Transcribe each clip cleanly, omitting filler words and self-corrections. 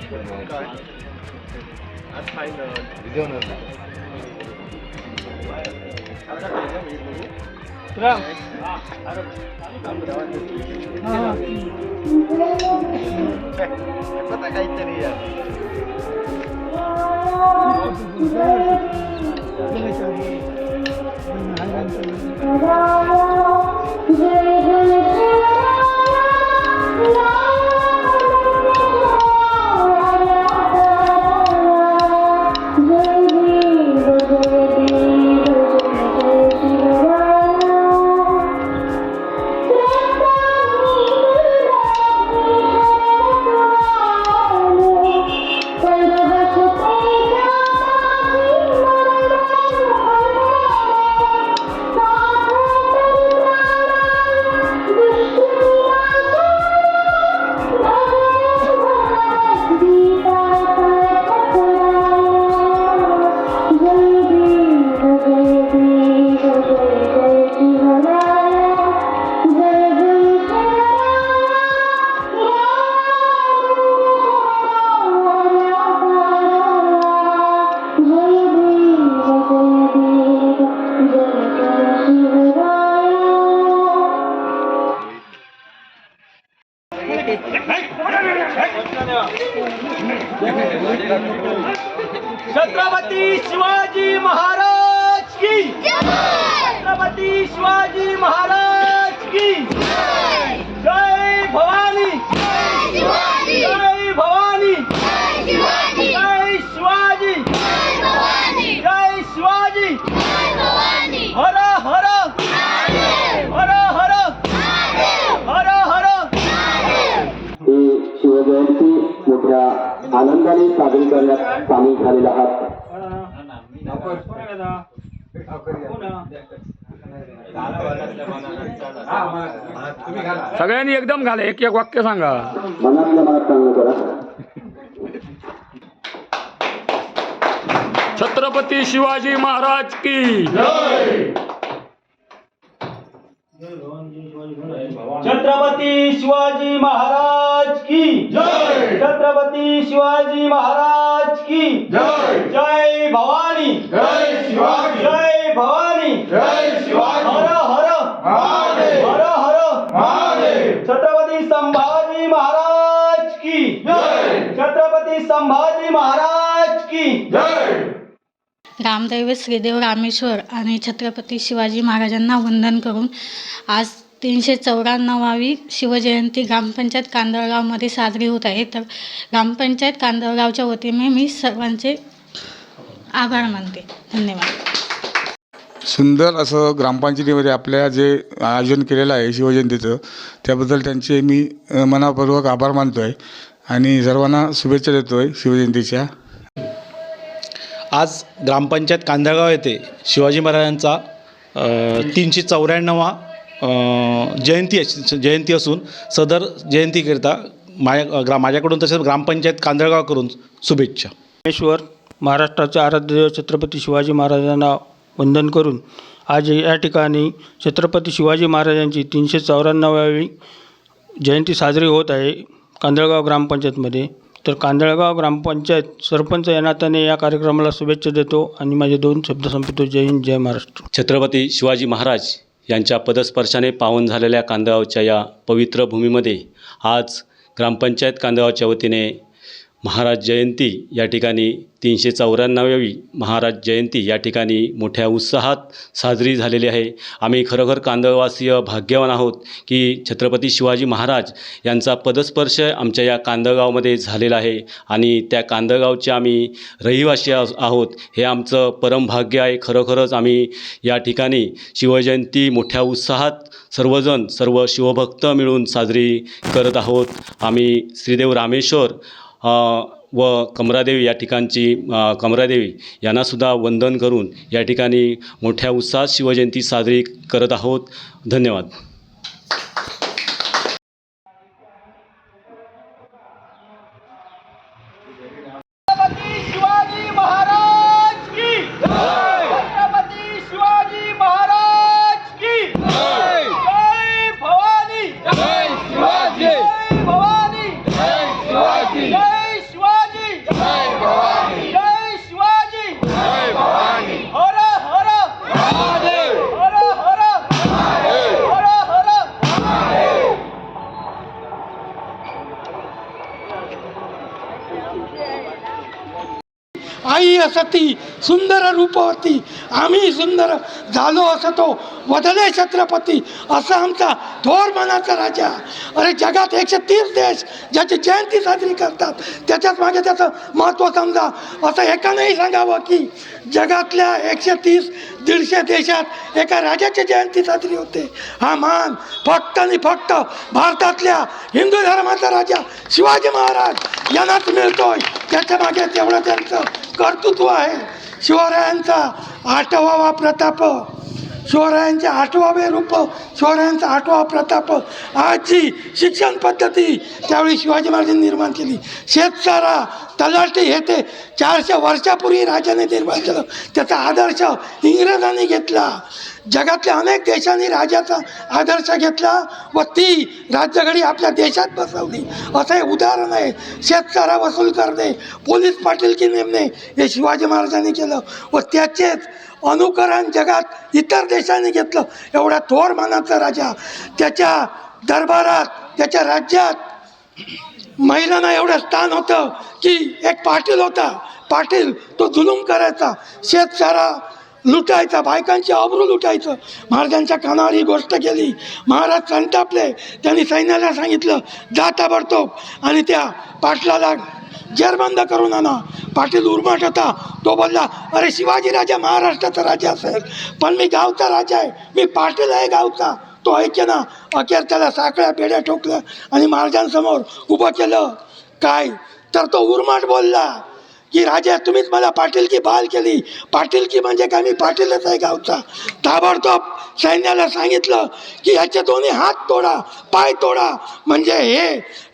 आज फायनल पता काहीतरी छत्रपती शिवाजी महाराज की छत्रपती शिवाजी महाराज की जय भवानी जय भवानी जय शिवाजी जय शिवाजी हर हर हर हर हर हर ही शिवजयंती मोठ्या आनंदाने साजरी करण्यात सामील झालेला आहात. सगळ्यांनी एकदम घाला, एक एक वाक्य सांगा. मनातल्या मनात चांगलं करा. छत्रपती शिवाजी महाराज की छत्रपती शिवाजी महाराज की जय छत्रपती शिवाजी महाराज की जय जय भवानी जय शिवाजी जय भवानी जय शिवाजी हर हर महादेव हर हर महादेव छत्रपती संभाजी महाराज की जय छत्रपती संभाजी महाराज की जय. रामदैवत श्रीदेव रामेश्वर आणि छत्रपती शिवाजी महाराजांना वंदन करून आज 394वी शिवजयंती ग्रामपंचायत कांदळगावमध्ये साजरी होत आहे. तर ग्रामपंचायत कांदळगावच्या वतीने मी सर्वांचे आभार मानते. धन्यवाद. सुंदर असं ग्रामपंचायतीमध्ये आपल्या जे आयोजन केलेलं आहे शिवजयंतीचं, त्याबद्दल त्यांचे मी मनापूर्वक आभार मानतो आहे आणि सर्वांना शुभेच्छा देतो आहे शिवजयंतीच्या. आज ग्रामपंचायत कांदळगाव येथे शिवाजी महाराजांचा 394वा जयंती असून सदर जयंतीकरिता माझ्याकडून तसेच ग्रामपंचायत कांदळगावकडून शुभेच्छा. परमेश्वर महाराष्ट्राचे आराध्य दैवत छत्रपती शिवाजी महाराजांना वंदन करून आज या ठिकाणी छत्रपती शिवाजी महाराजांची 394वी जयंती साजरी होत आहे कांदळगाव ग्रामपंचायतमध्ये. तर कांदळगाव ग्रामपंचायत सरपंच या नात्याने या कार्यक्रमाला शुभेच्छा देतो आणि माझे 2 शब्द संपवितो. जय हिंद, जय महाराष्ट्र. छत्रपती शिवाजी महाराज यांच्या पदस्पर्शाने पावन झालेल्या कांदळगावच्या या पवित्र भूमीमध्ये आज ग्रामपंचायत कांदळगावच्या वतीने महाराज जयंती या ठिकाणी 394वी महाराज जयंती या ठिकाणी मोठ्या उत्साहात साजरी झालेली आहे. आम्ही खरोखर कांदळवासीय भाग्यवान आहोत की छत्रपती शिवाजी महाराज यांचा पदस्पर्श आमच्या या कांदळगावमध्ये झालेला आहे आणि त्या कांदळगावचे आम्ही रहिवासी आहोत. हे आमचं परमभाग्य आहे. खरोखरच आम्ही या ठिकाणी शिवजयंती मोठ्या उत्साहात सर्व शिवभक्त मिळून साजरी करत आहोत. आम्ही श्रीदेव रामेश्वर व कमरादेवी या ठिकाणची कमरादेवी यांनासुद्धा वंदन करून या ठिकाणी मोठ्या उत्साहात शिवजयंती साजरी करत आहोत. धन्यवाद. शिवाजी महाराज की छत्रपती शिवाजी महाराज की जय भवानी जय शिवाजी जय भवानी जय शिवाजी जय शिवाजी सती सुंदर रूपवती, आम्ही सुंदर झालो असतो वदले छत्रपती, असा आमचा थोर मनाचा राजा. अरे जगात 130 देश ज्याची जयंती साजरी करतात, त्याच्यात मागे त्याचं महत्त्व समजा. असं एका नाही सांगावं की जगातल्या 130-150 देशात एका राजाची जयंती साजरी होते. हा मान फक्त आणि फक्त भारतातल्या हिंदू धर्माचा राजा शिवाजी महाराज यांनाच मिळतोय. त्याच्या मागे तेवढं त्यांचं कर्तृत्व आहे. शिवरायांचा 8वा प्रताप, शिवरायांचे 8वे रूप, शिवरायांचा 8वा प्रताप. आज जी शिक्षण पद्धती त्यावेळी शिवाजी महाराजांनी निर्माण केली, शेतसारा तलाठी हे ते 400 वर्षापूर्वी राजाने निर्माण केलं. त्याचा आदर्श इंग्रजांनी घेतला. जगातल्या अनेक देशांनी राजाचा आदर्श घेतला व ती राज्यघडी आपल्या देशात बसवली. असं हे उदाहरण आहे. शेतसारा वसूल करणे, पोलीस पाटीलकी नेमणे हे शिवाजी महाराजांनी केलं व त्याचेच अनुकरण जगात इतर देशांनी घेतलं. एवढा थोर मानाचा राजा, त्याच्या दरबारात, त्याच्या राज्यात महिलांना एवढं स्थान होतं की एक पाटील होता, पाटील तो जुलूम करायचा, शेतसारा लुटायचा, बायकांची आबरू लुटायचं. महाराजांच्या कानावर ही गोष्ट केली. महाराज संतापले. त्यांनी सैन्याला सांगितलं जा ताबडतोब आणि त्या पाटलाला जेरबंद करून आणा. पाटील उर्माट होता. तो बोलला अरे शिवाजी राजा महाराष्ट्राचा राजा असेल पण मी गावचा राजा आहे, मी पाटील आहे गावचा. तो ऐके ना. अखेर त्याला साखळ्या पेढ्या ठोकल्या आणि महाराजांसमोर उभं केलं. काय तर तो उर्माट बोलला की राजा तुम्हीच मला पाटीलकी बहाल केली. पाटीलकी म्हणजे काय, मी पाटीलच आहे गावचा. ताबडतोब सैन्याला सांगितलं की ह्याचे दोन्ही हात तोडा, पाय तोडा, म्हणजे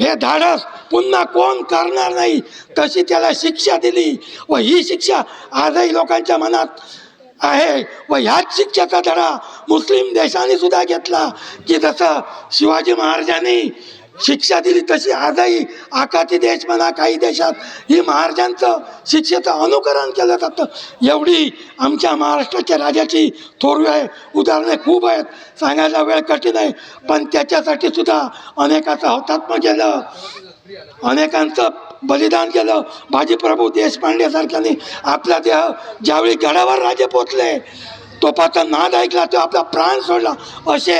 हे धाडस पुन्हा कोण करणार नाही. तशी त्याला शिक्षा दिली व ही शिक्षा आजही लोकांच्या मनात आहे. व ह्याच शिक्षेचा धडा मुस्लिम देशांनी सुद्धा घेतला की जसं शिवाजी महाराजांनी शिक्षा दिली तशी आजही आखाती देश म्हणा काही देशात ही महाराजांचं शिक्षेचं अनुकरण केलं जातं. एवढी आमच्या महाराष्ट्राच्या राजाची थोरवी आहे. उदाहरणे खूप आहेत, सांगायला वेळ कठीण आहे. पण त्याच्यासाठी सुद्धा अनेकाचं हौतात्म्य केलं, अनेकांचं बलिदान केलं. बाजीप्रभू देशपांडेसारख्यांनी आपला देह ज्यावेळी गडावर राजे पोचले, तोपाचा नाद ऐकला तो आपला प्राण सोडला. असे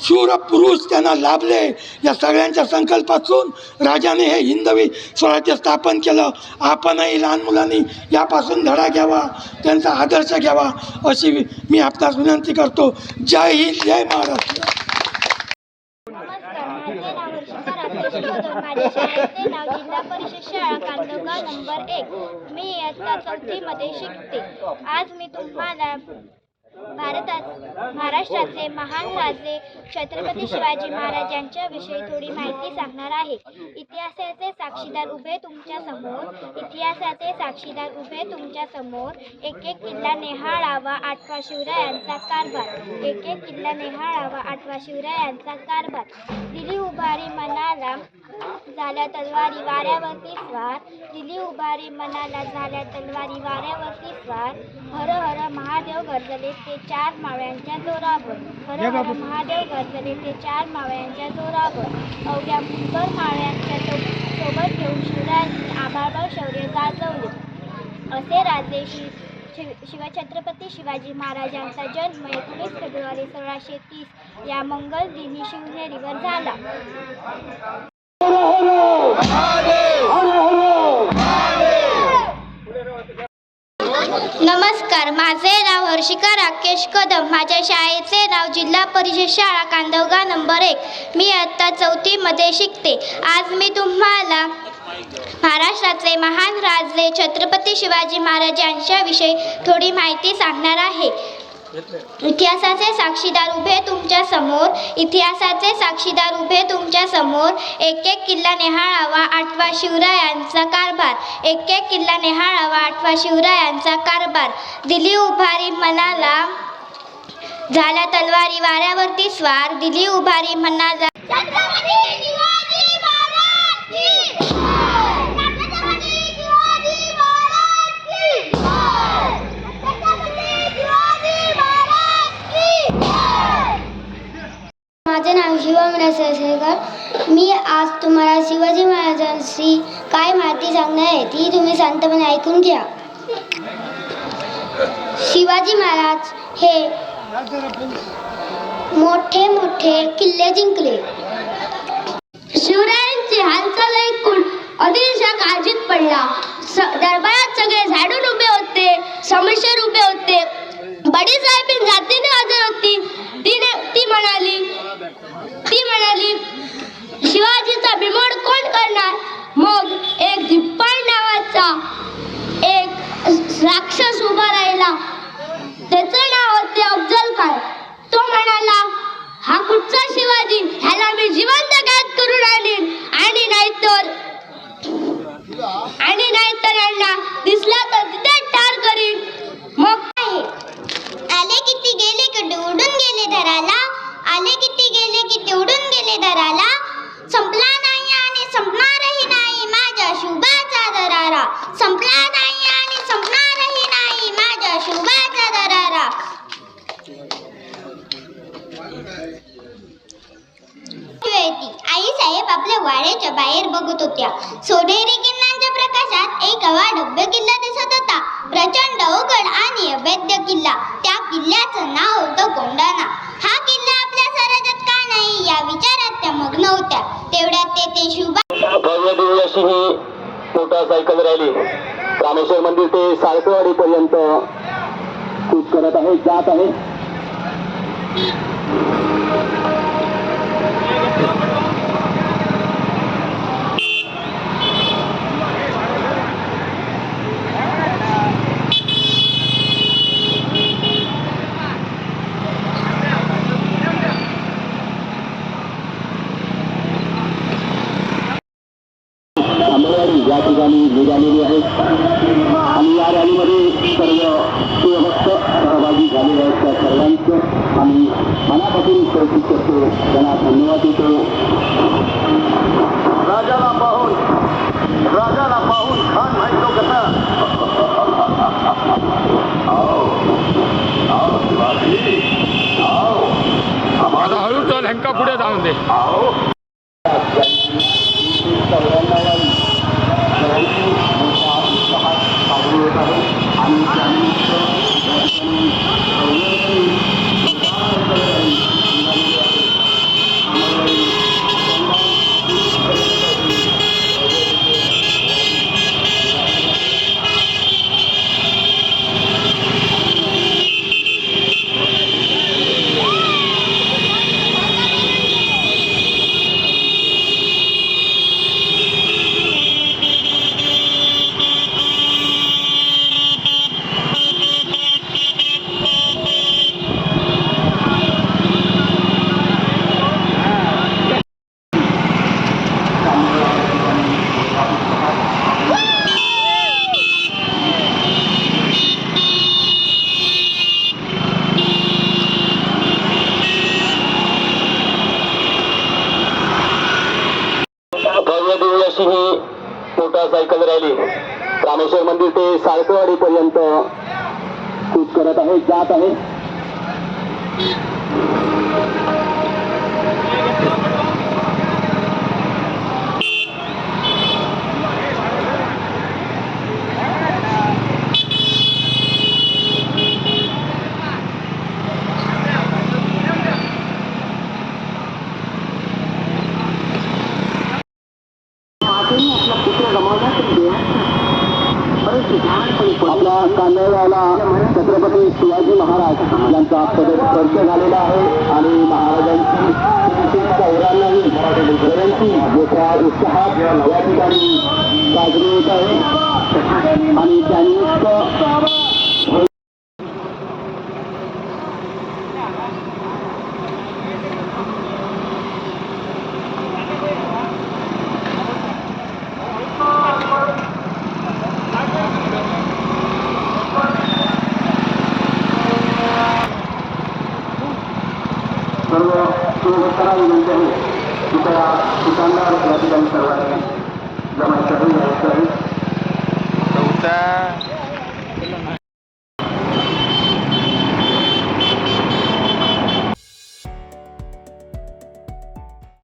शूर पुरुष त्यांना लाभले. या सगळ्यांच्या संकल्पातून राजाने हे हिंदवी स्वराज्य स्थापन केलं. आपणही लहान मुलांनी यापासून धडा घ्यावा, त्यांचा आदर्श घ्यावा अशी मी आपणास विनंती करतो. जय हिंद, जय महाराष्ट्र. माझ्या शाळेचे नाव जिल्हा परिषद शाळा कांदगाव नंबर 1. मी इयत्ता 4मध्ये शिकते. आज मी तुम्हाला महाराष्ट्राचे महान राजे छत्रपती शिवाजी महाराज यांच्याविषयी थोडी माहिती सांगणार आहे. इतिहासाचे साक्षीदार उभे तुमच्या समोर, इतिहासाचे साक्षीदार उभे तुमच्या समोर. एक एक किल्ला नेहाळावा 8वा शिवरायांचा कारभार, एक एक किल्ला नेहाळावा 8वा शिवरायांचा कारभार. दिली उभारी मनाला झाल्या तलवारी वाऱ्यावरती स्वार, दिली उभारी मनाला झाल्या तलवारी वाऱ्यावरती स्वार. हर हर महादेव गरजले ते 4 मावळ्यांच्या जोरावर, हर हर महादेव गरजले ते 4 मावळ्यांच्या जोरावर. अवघ्या मुंदर मावळ्यांच्या सोबत घेऊन शिवरायांनी आभाळावर शौर्य गाजवले. असे राजे शिवछत्रपती शिवाजी महाराजांचा जन्म 19 फेब्रुवारी 1630 या मंगल दिनी शिवनेरीवर झाला. नमस्कार, माझे नाव हर्षिका राकेश कदम. माझ्या शाळेचे नाव जिल्हा परिषद शाळा कांदगाव नंबर 1. मी इयत्ता 4मध्ये शिकते. आज मी तुम्हाला महाराष्ट्राचे महान राजे छत्रपती शिवाजी महाराज यांच्याविषयी थोडी माहिती सांगणार आहे. इतिहासाचे साक्षीदार उभे तुमच्या समोर, इतिहासाचे साक्षीदार उभे तुमच्या समोर. एक एक किल्ला नेहाळावा 8वा शिवरायांचा कारभार, एक एक किल्ला नेहाळावा 8वा शिवरायांचा कारभार. दिली उभारी मनाला झाल्या तलवारी वाऱ्यावरती स्वार, दिली उभारी मनाला माझे नाव शिवम सरसेकर. मी आज तुम्हाला शिवाजी महाराजांची काय माहिती सांगणार आहे ती तुम्ही शांतपणे ऐकून घ्या. शिवाजी महाराज हे मोठे मोठे किल्ले जिंकले. शिवरायांची हालचाल ऐकून आदिलशाह काळजीत पडला. दरबारात सगळे झाडून उभे होते, समशेर उभे होते. बडी साहेबीन जातीने हजर होती. ती म्हणाली शिवाजीचा बिमोड कोण करणार. मग एक धिप्पाड नावाचा एक राक्षस उभा राहिला. त्याचं नाव होते अफजल खान. तो म्हणाला, हा कुठचा शिवाजी, ह्याला मी जिवंत कैद करून आणीन आणि नाहीतर यांना दिसला तर तिथे ठार करीन. मग आले किती गेले की उडून गेले दराला. आले किती गेले की उडून गेले दराला. संपला नाही आणि संपणारही नाही माझ्या शुभाचा दरारा. संपला नाही आणि संपणारही नाही माझ्या शुभाचा दरारा. आई साहेब आपल्या वाड्याच्या बाहेर बघत होत्या. सोनेरी किल्ल्यांच्या प्रकाशात एक हवा डब्बे किल्ला दिसत होता. प्रचंड अवघड आणि अभेद्य किल्ला. त्या किल्ल्याचं नाव होतं कोंढाणा. हा किल्ला आपल्या स्वराज्यात का नाही या विचारात त्या मग्न होत्या. तेवढ्यात ते शुभा भव्य दिव्य अशी ही मोटारसायकल रॅली रामेश्वर मंदिर ते साळकवाडी पर्यंत कूच करत आहे, जात आहे. या ठिकाणी निघालेली आहे आणि या रॅलीमध्ये सर्व शिवभक्त सहभागी झालेले आहेत. त्या सर्वांचं आम्ही मनापासून कौतुक करतो, त्यांना धन्यवाद देतो. राजाला पाहून खान माहितो कसा. आता हळू चल, ह्यांका पुढे जाऊन दे. अशी ही मोटारसायकल रॅली रामेश्वर मंदिर ते साळकवाडी पर्यंत कूच करत आहे, जात आहे. आपल्या कांदळगावला छत्रपती शिवाजी महाराज यांचा पदस्पर्श झालेला आहे आणि महाराजांची 394वी जयंती मोठ्या उत्साहात या ठिकाणी साजरी होत आहे आणि त्यानिमित्त सर्व शिवभक्तांना विनंती आहे की त्या दुकानदार या ठिकाणी सर्वांनी